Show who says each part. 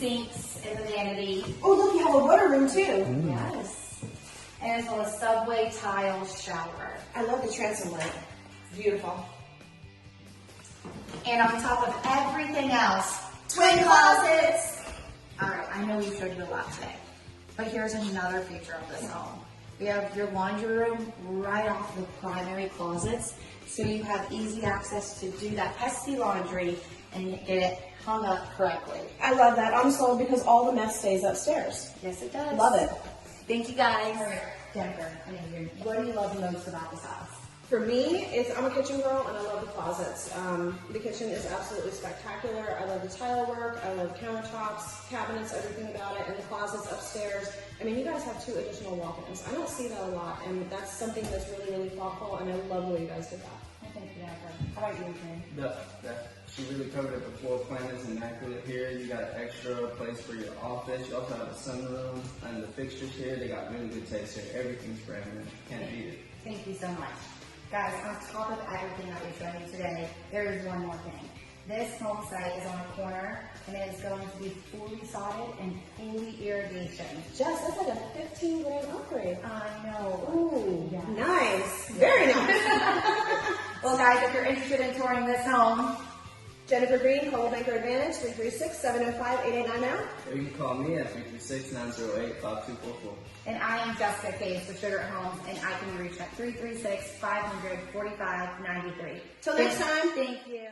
Speaker 1: sinks in the vanity.
Speaker 2: Oh, look, you have a water room too.
Speaker 1: Yes. And it's on a subway tile shower.
Speaker 2: I love the transom light. It's beautiful.
Speaker 1: And on top of everything else, twin closets. All right, I know we showed you a lot today, but here's another feature of this home. We have your laundry room right off the primary closets, so you have easy access to do that pesky laundry and get it hung up correctly.
Speaker 2: I love that. I'm sold because all the mess stays upstairs.
Speaker 1: Yes, it does.
Speaker 2: Love it.
Speaker 1: Thank you, guys. Jennifer, what do you love most about this house?
Speaker 2: For me, I'm a kitchen girl and I love the closets. The kitchen is absolutely spectacular. I love the tile work. I love countertops, cabinets, everything about it, and the closets upstairs. I mean, you guys have 2 additional walk-ins. I don't see that a lot, and that's something that's really, really thoughtful, and I love the way you guys did that.
Speaker 1: Thank you, Jennifer. How about you, Ken?
Speaker 3: She really covered it. The floor plan is immaculate here. You got extra place for your office. You also have a sunroom, and the fixtures here, they got really good taste here. Everything's brand new. Can't beat it.
Speaker 1: Thank you so much. Guys, on top of everything that we've shown you today, there is one more thing. This home site is on a corner, and it is going to be fully sodded and fully irrigation.
Speaker 2: Jess, that's like a 15 grand upgrade.
Speaker 1: I know.
Speaker 2: Ooh,
Speaker 1: Yeah.
Speaker 2: nice. Very nice.
Speaker 1: Well, guys, if you're interested in touring this home,
Speaker 2: Jennifer Green, Coldwell Banker Advantage, 336-705-8890.
Speaker 3: Or you can call me at 336-908-5244.
Speaker 1: and I am Jessica Case with Sugar Homes, and I can be reached at 336-500-4593.
Speaker 2: Till next time.
Speaker 1: Thank you.